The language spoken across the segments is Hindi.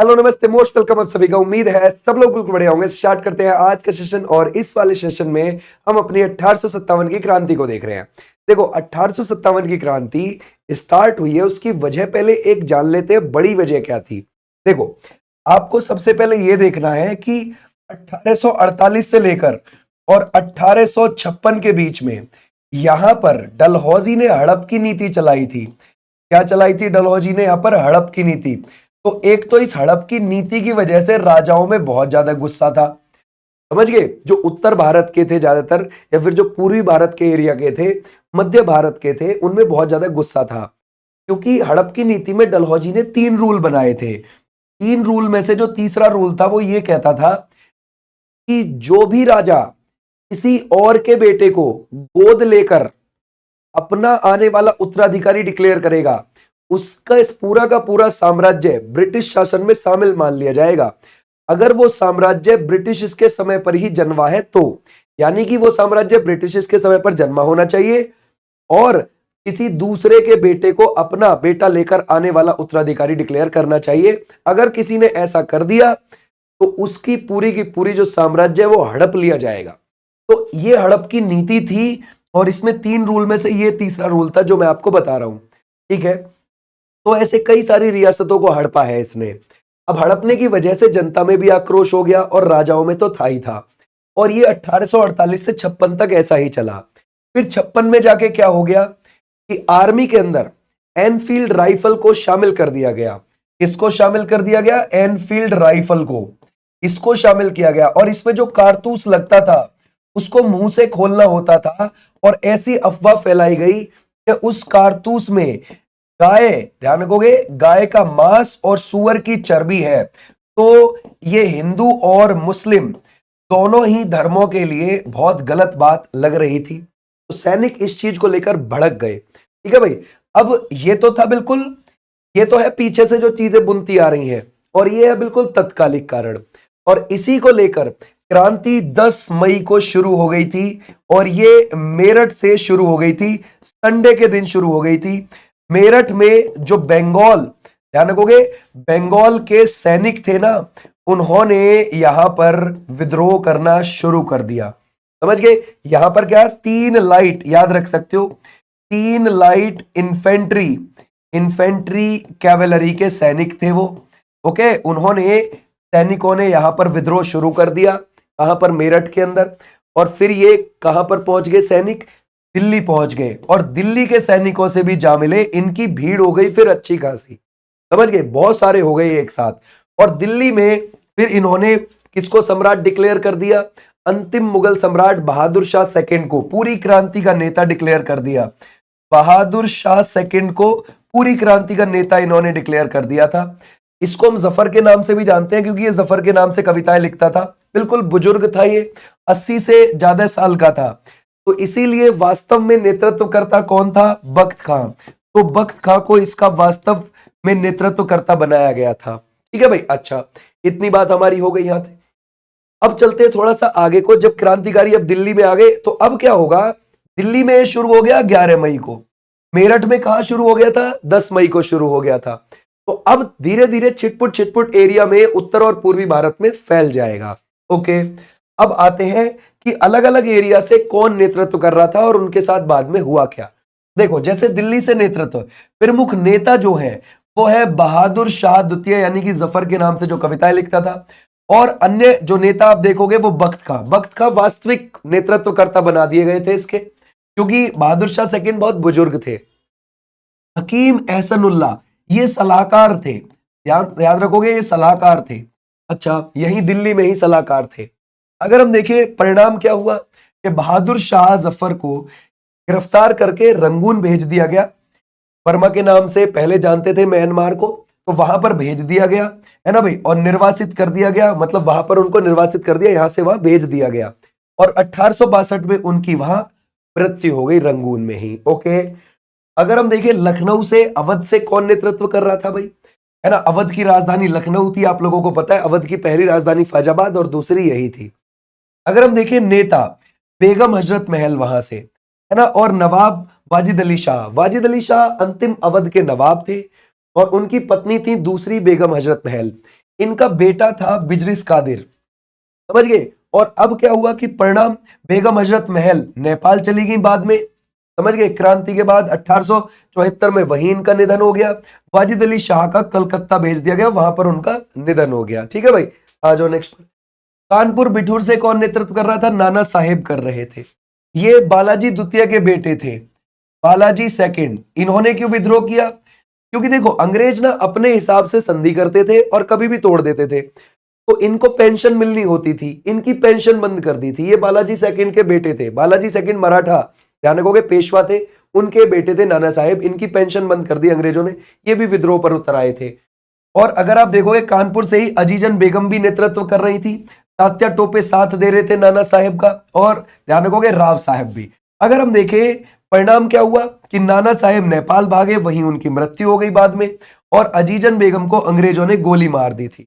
हेलो नमस्ते मोस्ट वेलकम आप सभी का। उम्मीद है सब लोग बिल्कुल बढ़िया होंगे। स्टार्ट करते हैं आज का सेशन और इस वाले सेशन में हम अपनी 1857 की क्रांति को देख रहे हैं। देखो 1857 की क्रांति स्टार्ट हुई है, उसकी वजह पहले एक जान लेते हैं, बड़ी वजह क्या थी। देखो आपको सबसे पहले यह देखना है कि 1848 से लेकर और 1856 के बीच में यहां पर डलहौजी ने हड़प की नीति चलाई थी। क्या चलाई थी डलहौजी ने? यहां पर हड़प की नीति। तो एक तो इस हड़प की नीति की वजह से राजाओं में बहुत ज्यादा गुस्सा था, समझ गए? जो उत्तर भारत के थे ज्यादातर, या फिर जो पूर्वी भारत के एरिया के थे, मध्य भारत के थे, उनमें बहुत ज्यादा गुस्सा था। क्योंकि हड़प की नीति में डलहौजी ने 3 रूल बनाए थे। 3 रूल में से जो तीसरा रूल था वो ये कहता था कि जो भी राजा किसी और के बेटे को गोद लेकर अपना आने वाला उत्तराधिकारी डिक्लेयर करेगा, उसका इस पूरा का पूरा साम्राज्य ब्रिटिश शासन में शामिल मान लिया जाएगा। अगर वो साम्राज्य ब्रिटिश के समय पर ही जन्मा है तो, यानी कि वो साम्राज्य ब्रिटिश के समय पर जन्मा होना चाहिए और किसी दूसरे के बेटे को अपना बेटा लेकर आने वाला उत्तराधिकारी डिक्लेयर करना चाहिए। अगर किसी ने ऐसा कर दिया तो उसकी पूरी की पूरी जो साम्राज्य है वो हड़प लिया जाएगा। तो ये हड़प की नीति थी और इसमें 3 रूल में से ये तीसरा रूल था जो मैं आपको बता रहा हूं, ठीक है। तो ऐसे कई सारी रियासतों को हड़पा है इसने। अब हड़पने की वजह से जनता में भी आक्रोश हो गया और राजाओं में तो था ही था। और ये 1848 से 56 तक ऐसा ही चला। फिर 56 में जाके क्या हो गया कि आर्मी के अंदर एनफील्ड राइफल को शामिल कर दिया गया। किसको शामिल कर दिया गया? एनफील्ड राइफल को, इसको शामिल किया गया। और इसमें जो कारतूस लगता था उसको मुंह से खोलना होता था और ऐसी अफवाह फैलाई गई कि उस कारतूस में गाय, ध्यान रखोगे, गाय का मांस और सूअर की चर्बी है। तो ये हिंदू और मुस्लिम दोनों ही धर्मों के लिए बहुत गलत बात लग रही थी। तो सैनिक इस चीज को लेकर भड़क गए, ठीक है भाई। अब ये तो था बिल्कुल, ये तो है पीछे से जो चीजें बुनती आ रही हैं, और ये है बिल्कुल तत्कालिक कारण। और इसी को लेकर क्रांति 10 मई को शुरू हो गई थी और ये मेरठ से शुरू हो गई थी, संडे के दिन शुरू हो गई थी। मेरठ में जो बंगाल, ध्यान रखोगे, बंगाल के सैनिक थे ना, उन्होंने यहां पर विद्रोह करना शुरू कर दिया, समझ गए। यहां पर क्या 3 लाइट याद रख सकते हो, 3 लाइट इन्फेंट्री कैवेलरी के सैनिक थे वो, ओके। उन्होंने, सैनिकों ने यहां पर विद्रोह शुरू कर दिया, कहां पर? मेरठ के अंदर। और फिर ये कहां पर पहुंच गए सैनिक? दिल्ली पहुंच गए और दिल्ली के सैनिकों से भी जा मिले। इनकी भीड़ हो गई फिर अच्छी खासी, समझ गए, बहुत सारे हो गए एक साथ। और दिल्ली में फिर इन्होंने किसको सम्राट डिक्लेयर कर दिया? अंतिम मुगल सम्राट बहादुर शाह सेकंड को पूरी क्रांति का नेता डिक्लेयर कर दिया। बहादुर शाह सेकंड को पूरी क्रांति का नेता इन्होंने डिक्लेयर कर दिया था। इसको हम जफर के नाम से भी जानते हैं क्योंकि ये जफर के नाम से कविताएं लिखता था। बिल्कुल बुजुर्ग था ये, 80 से ज्यादा साल का था। तो इसीलिए वास्तव में नेतृत्वकर्ता कौन था? बख्त खां। तो बख्त खां को इसका वास्तव में नेतृत्वकर्ता बनाया गया था, ठीक है भाई। अच्छा, इतनी बात हमारी हो गई यहां से। अब चलते हैं थोड़ा सा आगे को। जब क्रांतिकारी अब दिल्ली में आ गए तो अब क्या होगा? दिल्ली में शुरू हो गया 11 मई को, मेरठ में कहां शुरू हो गया था? 10 मई को शुरू हो गया था। तो अब धीरे धीरे छिटपुट एरिया में उत्तर और पूर्वी भारत में फैल जाएगा, ओके। अब आते हैं कि अलग अलग एरिया से कौन नेतृत्व कर रहा था और उनके साथ बाद में हुआ क्या। देखो, जैसे दिल्ली से नेतृत्व, प्रमुख नेता जो है वो है बहादुर शाह द्वितीय, यानी कि जफर के नाम से जो कविताएं लिखता था। और अन्य जो नेता आप देखोगे वो बख्त खां वास्तविक नेतृत्वकर्ता बना दिए गए थे इसके, क्योंकि बहादुर शाह सेकंड बहुत बुजुर्ग थे। हकीम एहसनुल्लाह ये सलाहकार थे, याद रखोगे, ये सलाहकार थे। अच्छा, यही दिल्ली में ही सलाहकार थे। अगर हम देखें परिणाम क्या हुआ कि बहादुर शाह जफर को गिरफ्तार करके रंगून भेज दिया गया। बर्मा के नाम से पहले जानते थे म्यांमार को, तो वहां पर भेज दिया गया, है ना भाई। और निर्वासित कर दिया गया, मतलब वहां पर उनको निर्वासित कर दिया, यहां से वहां भेज दिया गया। और 1862 में उनकी वहां मृत्यु हो गई रंगून में ही, ओके। अगर हम देखें लखनऊ से, अवध से कौन नेतृत्व कर रहा था भाई? है ना, अवध की राजधानी लखनऊ थी, आप लोगों को पता है। अवध की पहली राजधानी फैजाबाद और दूसरी यही थी। अगर हम देखें नेता, बेगम हजरत महल वहां से, है ना। और नवाब वाजिद अली शाह, वाजिद अली शाह अंतिम अवध के नवाब थे और उनकी पत्नी थी दूसरी बेगम हजरत महल। इनका बेटा था बिजरिस कादिर, समझ गए। और अब क्या हुआ कि परिणाम बेगम हजरत महल नेपाल चली गई बाद में, समझ गए। क्रांति के बाद 1874 में वहीं इनका निधन हो गया। वाजिद अली शाह का कलकत्ता भेज दिया गया, वहां पर उनका निधन हो गया। ठीक है भाई, आ जाओ नेक्स्ट पर। कानपुर बिठूर से कौन नेतृत्व कर रहा था? नाना साहेब कर रहे थे। ये बालाजी द्वितीय के बेटे थे, बालाजी सेकंड। इन्होंने क्यों विद्रोह किया? क्योंकि देखो अंग्रेज ना अपने हिसाब से संधि करते थे और कभी भी तोड़ देते थे, तो इनको पेंशन मिलनी होती थी, इनकी पेंशन बंद कर दी थी। ये बालाजी सेकंड के बेटे थे। बालाजी सेकंड मराठा, ध्यान रखोगे, पेशवा थे, उनके बेटे थे नाना साहेब। इनकी पेंशन बंद कर दी अंग्रेजों ने, ये भी विद्रोह पर उतर आए थे। और अगर आप देखोगे कानपुर से ही अजीजन बेगम भी नेतृत्व कर रही थी, तात्या टोपे साथ दे रहे थे नाना साहेब का, और ध्यान रखोगे राव साहब भी। अगर हम देखें परिणाम क्या हुआ कि नाना साहेब नेपाल भागे, वहीं उनकी मृत्यु हो गई बाद में, और अजीजन बेगम को अंग्रेजों ने गोली मार दी थी।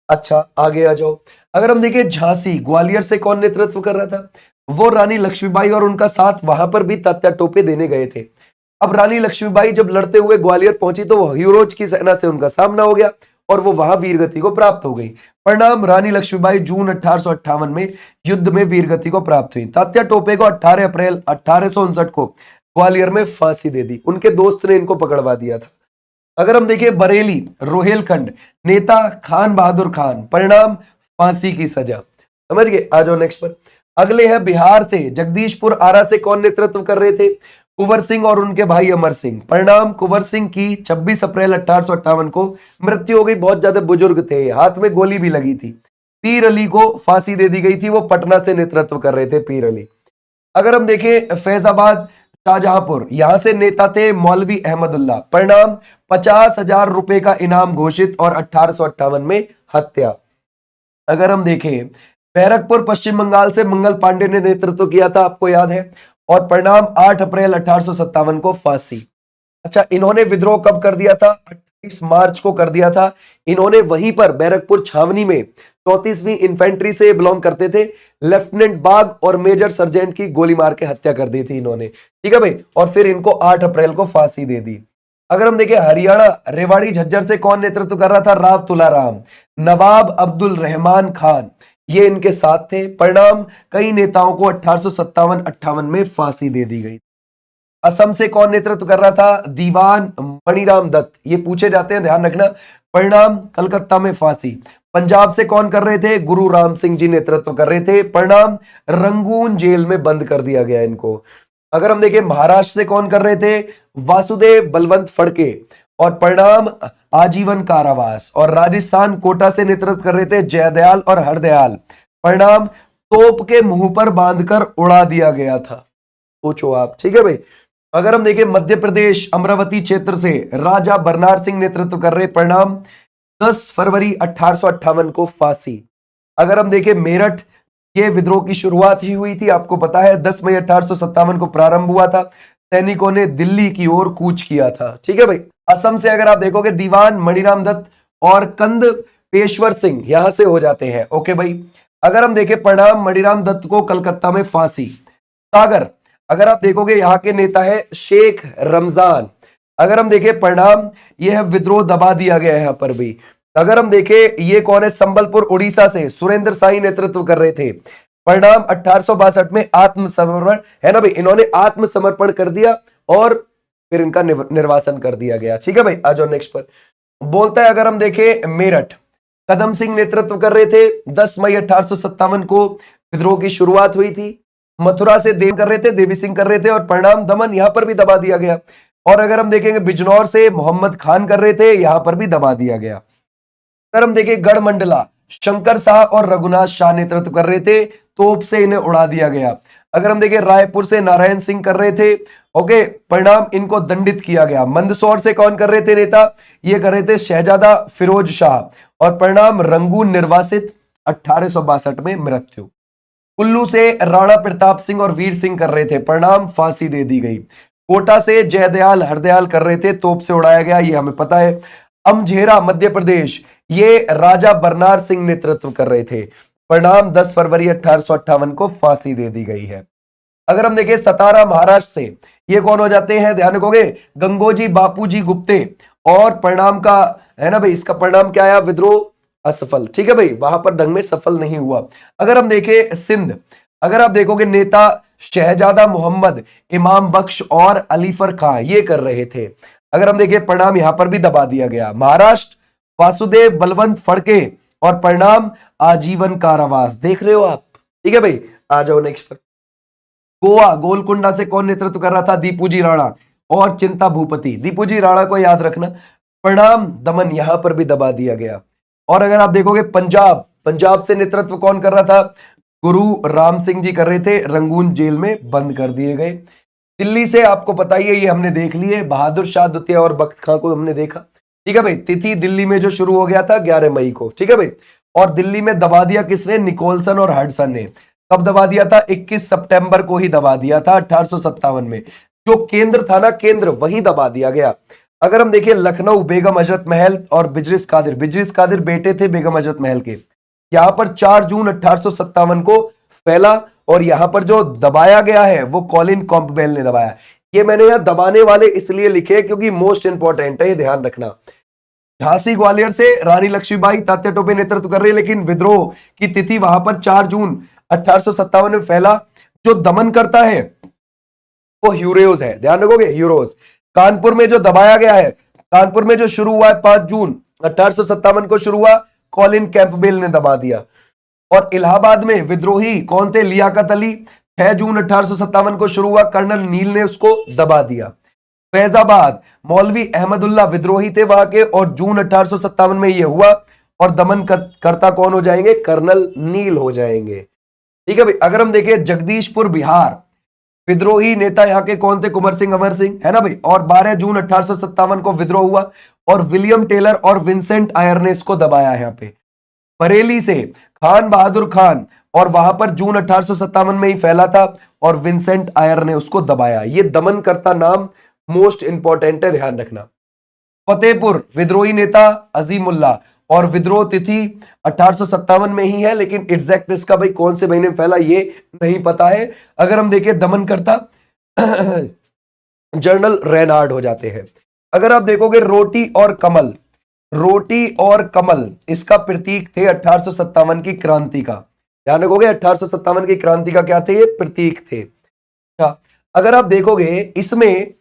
अच्छा आगे आ जाओ। अगर हम देखें झांसी, ग्वालियर से कौन नेतृत्व कर रहा था? वो रानी लक्ष्मीबाई, और उनका साथ वहां पर भी तात्या टोपे देने गए थे। अब रानी लक्ष्मीबाई जब लड़ते हुए ग्वालियर पहुंची तो वो हीरोज की सेना से उनका सामना हो गया और वो वहां वीरगति को प्राप्त हो गई। परिणाम रानी लक्ष्मीबाई जून 1858 में युद्ध में वीरगति को प्राप्त हुई। तात्या टोपे को 18 अप्रैल 1859 को ग्वालियर में फांसी दे दी, उनके दोस्त ने इनको पकड़वा दिया था। अगर हम देखें बरेली, रोहेलखंड, नेता खान बहादुर खान, परिणाम फांसी की सजा, समझ गए। आ जाओ नेक्स्ट पर। अगले है बिहार से, जगदीशपुर आरा से कौन नेतृत्व कर रहे थे? कुंवर सिंह और उनके भाई अमर सिंह। परिणाम कुंवर सिंह की 26 अप्रैल 1858 को मृत्यु हो गई। बहुत ज्यादा बुजुर्ग थे, हाथ में गोली भी लगी थी। पीर अली को फांसी दे दी गई थी, वो पटना से नेतृत्व कर रहे थे पीर अली। अगर हम देखें फैजाबाद, शाहजहांपुर, यहां से नेता थे मौलवी अहमदुल्ला। परिणाम 50,000 रुपए का इनाम घोषित और 1858 में हत्या। अगर हम देखें बैरकपुर, पश्चिम बंगाल से मंगल पांडे ने नेतृत्व किया था, आपको याद है, और परिणाम 8 अप्रैल 1857 को फांसी। अच्छा, इन्होंने विद्रोह कब कर दिया था? 28 मार्च को कर दिया था। इन्होंने वहीं पर बैरकपुर छावनी में 34वीं इन्फेंट्री से बिलोंग करते थे, लेफ्टिनेंट बाग और मेजर सर्जेंट की गोली मार के हत्या कर दी थी इन्होंने, ठीक है भाई। और फिर इनको 8 अप्रैल को फांसी दे दी। अगर हम देखें हरियाणा, रेवाड़ी झज्जर से कौन नेतृत्व कर रहा था? राव तुलाराम। नवाब अब्दुल रहमान खान, ये इनके साथ थे। परिणाम कई नेताओं को 1857-58 में फांसी दे दी गई। असम से कौन नेतृत्व कर रहा था? दीवान मणिराम दत्त, ये पूछे जाते हैं, ध्यान रखना। परिणाम कलकत्ता में फांसी। पंजाब से कौन कर रहे थे? गुरु राम सिंह जी नेतृत्व कर रहे थे। परिणाम रंगून जेल में बंद कर दिया गया इनको। अगर हम देखें महाराष्ट्र से कौन कर रहे थे? वासुदेव बलवंत फड़के, और परिणाम आजीवन कारावास। और राजस्थान कोटा से नेतृत्व कर रहे थे जयदयाल और हरदयाल। परिणाम तोप के मुंह पर बांधकर उड़ा दिया गया था। सोचो आप, ठीक है भाई। अगर हम देखें मध्य प्रदेश, अमरावती क्षेत्र से राजा बरनार सिंह नेतृत्व कर रहे। परिणाम 10 फरवरी 1858 को फांसी। अगर हम देखें मेरठ, ये विद्रोह की शुरुआत ही हुई थी, आपको पता है 10 मई 1857 को प्रारंभ हुआ था। सैनिकों ने दिल्ली की ओर कूच किया था, ठीक है भाई। असम से अगर आप देखोगे दीवान मणिराम दत्त और कंद पेशवर सिंह यहां से हो जाते हैं, ओके भाई। अगर हम देखें परिणाम मणिराम दत्त को कलकत्ता में फांसी। सागर, अगर आप देखोगे यहाँ के नेता है शेख रमजान। अगर हम देखें परिणाम, यह विद्रोह दबा दिया गया है यहाँ पर भी। अगर हम देखें ये कौन है? संबलपुर उड़ीसा से सुरेंद्र साई नेतृत्व कर रहे थे। परिणाम 1862 में आत्मसमर्पण, है ना भाई, इन्होंने आत्मसमर्पण कर दिया और फिर इनका निर्वासन कर दिया गया, ठीक है भाई। आ जाओ नेक्स्ट पर। बोलता है अगर हम देखें मेरठ, कदम सिंह नेतृत्व कर रहे थे। 10 मई 1857 को विद्रोह की शुरुआत हुई थी। मथुरा से देव कर रहे थे, देवी सिंह कर रहे थे, और परिणाम दमन यहां पर भी दबा दिया गया। और अगर हम देखेंगे बिजनौर से मोहम्मद खान कर रहे थे, यहां पर भी दबा दिया गया। अगर हम देखें गढ़मंडला, शंकर शाह और रघुनाथ शाह नेतृत्व कर रहे थे, तोप से इन्हें उड़ा दिया गया। अगर हम देखें रायपुर से नारायण सिंह कर रहे थे, ओके, परिणाम इनको दंडित किया गया। मंदसौर से कौन कर रहे थे नेता? ये कर रहे थे शहजादा फिरोज शाह, और परिणाम रंगून निर्वासित, 1862 में मृत्यु। कुल्लू से राणा प्रताप सिंह और वीर सिंह कर रहे थे, परिणाम फांसी दे दी गई। कोटा से जयदयाल हरदयाल कर रहे थे, तोप से उड़ाया गया, ये हमें पता है। अमझेरा मध्य प्रदेश, ये राजा बरनार सिंह नेतृत्व कर रहे थे। परिणाम 10 फरवरी 1858 को फांसी दे दी गई है। अगर हम देखें सतारा महाराष्ट्र से, ये कौन हो जाते हैं? ध्यान रखोगे गंगोजी बापूजी गुप्ते, और परिणाम का, है ना भाई, इसका परिणाम क्या आया? विद्रोह असफल। ठीक है भाई, वहां पर ढंग में सफल नहीं हुआ। अगर हम देखें सिंध, अगर आप देखोगे नेता शहजादा मोहम्मद, इमाम बख्श और अलीफर खां ये कर रहे थे। अगर हम देखें परिणाम यहां पर भी दबा दिया गया। महाराष्ट्र वासुदेव बलवंत फड़के और परिणाम आजीवन कारावास। देख रहे हो आप। ठीक है भाई, आ जाओ नेक्स्ट पर। गोवा गोलकुंडा से कौन नेतृत्व कर रहा था? दीपूजी राणा और चिंता भूपति। दीपूजी राणा को याद रखना। परिणाम दमन यहां पर भी दबा दिया गया। और अगर आप देखोगे पंजाब, पंजाब से नेतृत्व कौन कर रहा था? गुरु राम सिंह जी कर रहे थे, रंगून जेल में बंद कर दिए गए। दिल्ली से आपको पता ही है, ये हमने देख लिए, बहादुर शाह द्वितीय और बख्त खां को हमने देखा। ठीक है भाई, तिथि दिल्ली में जो शुरू हो गया था 11 मई को। ठीक है भाई, और दिल्ली में दबा दिया किसने? निकोलसन और हडसन ने। कब दबा दिया था? 21 सितंबर को ही दबा दिया था 1857 में। जो केंद्र था ना, केंद्र वही दबा दिया गया। अगर हम देखिए लखनऊ बेगम हजरत महल और बिजरिस कादिर, बिजरिस कादिर बेटे थे बेगम हजरत महल के। यहां पर 4 जून 1857 को फैला और यहां पर जो दबाया गया है वो कॉलिन कॉम्पबेल ने दबाया। ये मैंने यहां दबाने वाले इसलिए लिखे क्योंकि मोस्ट इंपॉर्टेंट है, ये ध्यान रखना। झांसी ग्वालियर से रानी लक्ष्मीबाई तात्या टोपे नेतृत्व कर रही है, लेकिन विद्रोह की तिथि वहां पर 4 जून 1857 में फैला। जो दमन करता है वो ह्यूरोज है, ध्यान रखोगे, ह्यूरोज। कानपुर में जो दबाया गया है, कानपुर में जो शुरू हुआ है 5 जून 1857 को शुरू हुआ, कॉलिन कैंपबेल ने दबा दिया। और इलाहाबाद में विद्रोही कौन थे? लियाकत अली। 6 जून 1857 को शुरू हुआ, कर्नल नील ने उसको दबा दिया। फैजाबाद मौलवी अहमदुल्ला विद्रोही थे वहां के, और जून 1857 में यह हुआ। और दमन करता कौन हो जाएंगे? कर्नल नील हो जाएंगे। ठीक है भाई, अगर हम देखें जगदीशपुर बिहार, विद्रोही नेता यहाँ के कौन थे? कुंवर सिंह, अमर सिंह, है ना भाई। और 12 जून 1857 को विद्रोह हुआ और विलियम टेलर और विंसेंट आयर ने इसको दबाया यहाँ पे। बरेली से खान बहादुर खान, और वहां पर जून 1857 में ही फैला था और विंसेंट आयर ने उसको दबाया। ये दमन करता नाम मोस्ट इंपॉर्टेंट है, ध्यान रखना। फतेहपुर विद्रोही नेता अजीमुल्ला, और विद्रोह तिथि 1857 में ही है, लेकिन एग्जैक्ट इसका भाई कौन से महीने में फैला ये नहीं पता है। अगर हम देखें दमन करता जनरल रेनार्ड हो जाते हैं। अगर आप देखोगे रोटी और कमल, रोटी और कमल इसका प्रतीक थे 1857 की क्रांति का। ध्यान रखोगे, 1857 की क्रांति का क्या थे? ये प्रतीक थे। अच्छा, अगर आप देखोगे इसमें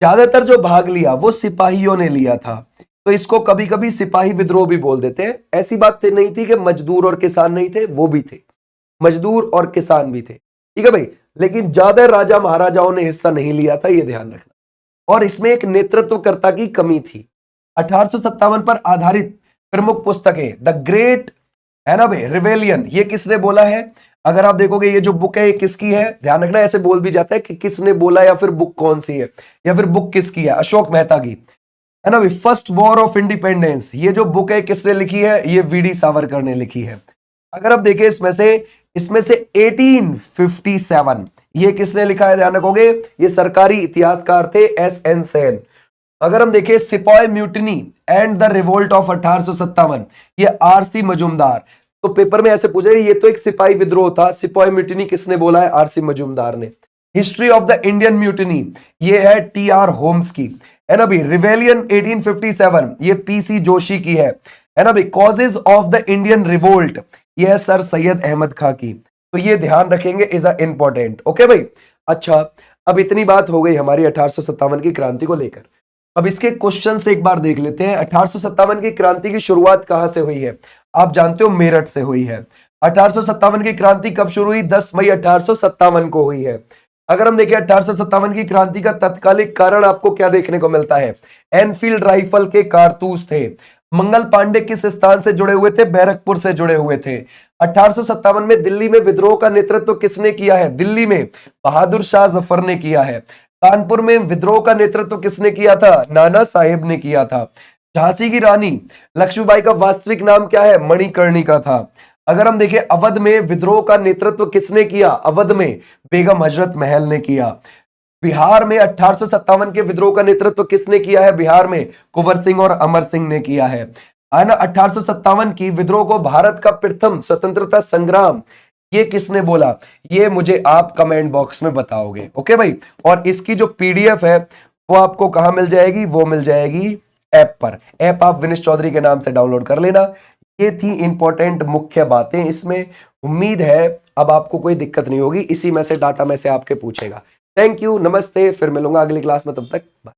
ज्यादातर जो भाग लिया वो सिपाहियों ने लिया था, तो इसको कभी कभी सिपाही विद्रोह भी बोल देते हैं। ऐसी बात नहीं थी कि मजदूर और किसान नहीं थे, वो भी थे, मजदूर और किसान भी थे। ठीक है भाई, लेकिन ज्यादा राजा महाराजाओं ने हिस्सा नहीं लिया था, ये ध्यान रखना। और इसमें एक नेतृत्वकर्ता की कमी थी। 1857 पर आधारित प्रमुख पुस्तकें, द ग्रेट, है ना भाई, रिवेलियन, ये किसने बोला है? अगर आप देखोगे ये जो बुक है ये किसकी है? ध्यान रखना, ऐसे बोल भी जाता है कि किसने बोला या फिर बुक कौन सी है या फिर बुक किसकी है। अशोक मेहता की, है ना भाई। फर्स्ट वॉर ऑफ इंडिपेंडेंस, ये जो बुक है किसने लिखी है? ये वीडी सावरकर ने लिखी है। अगर आप देखें इसमें से 1857 ये किसने लिखा है? ध्यान रखोगे, ये सरकारी इतिहासकार थे SN सेन। अगर हम देखें सिपाही mutiny and the revolt of 1857, ये RC मजूमदार। तो पेपर में ऐसे पूछा, ये तो एक सिपाही विद्रोह था, सिपाही म्यूटिनी किसने बोला है? RC मजूमदार ने। History of the Indian mutiny, ये है TR होम्स की, है ना भाई। रिवेलियन 1857, ये PC जोशी की है ना भाई। Causes of the Indian revolt, ये है सर सैयद अहमद खां की। तो ये ध्यान रखेंगे, इज अ इंपॉर्टेंट। ओके भाई, अच्छा, अब इतनी बात हो गई हमारी 1857 की क्रांति को लेकर। अब इसके क्वेश्चन से एक बार देख लेते हैं। 1857 की क्रांति की शुरुआत कहां से हुई है? आप जानते हो मेरठ से हुई है। 1857 की क्रांति कब शुरू हुई? 10 मई 1857 को हुई है। अगर हम देखें 1857 की क्रांति का तत्कालिक कारण आपको क्या देखने को मिलता है? एनफील्ड राइफल के कारतूस थे। मंगल पांडे किस स्थान से जुड़े हुए थे? बैरकपुर से जुड़े हुए थे। 1857 में दिल्ली में विद्रोह का नेतृत्व किसने किया है? दिल्ली में बहादुर शाह जफर ने किया है। कानपुर में विद्रोह का नेतृत्व किसने किया था? नाना साहेब ने किया था। झांसी की रानी लक्ष्मीबाई का वास्तविक नाम क्या है? मणिकर्णिका था। अगर हम देखें अवध में विद्रोह का नेतृत्व किसने किया? अवध में बेगम हजरत महल ने किया। बिहार में 1857 के विद्रोह का नेतृत्व किसने किया है? बिहार में कुंवर सिंह और अमर सिंह ने किया है ना। 1857 की विद्रोह को भारत का प्रथम स्वतंत्रता संग्राम ये किसने बोला? ये मुझे आप कमेंट बॉक्स में बताओगे। ओके भाई, और इसकी जो PDF है वो आपको कहां मिल जाएगी? वो मिल जाएगी ऐप पर। ऐप आप विनेश चौधरी के नाम से डाउनलोड कर लेना। ये थी इंपॉर्टेंट मुख्य बातें इसमें। उम्मीद है अब आपको कोई दिक्कत नहीं होगी, इसी में से डाटा में से आपके पूछेगा। थैंक यू, नमस्ते, फिर मिलूंगा अगली क्लास में, तब तक बाय।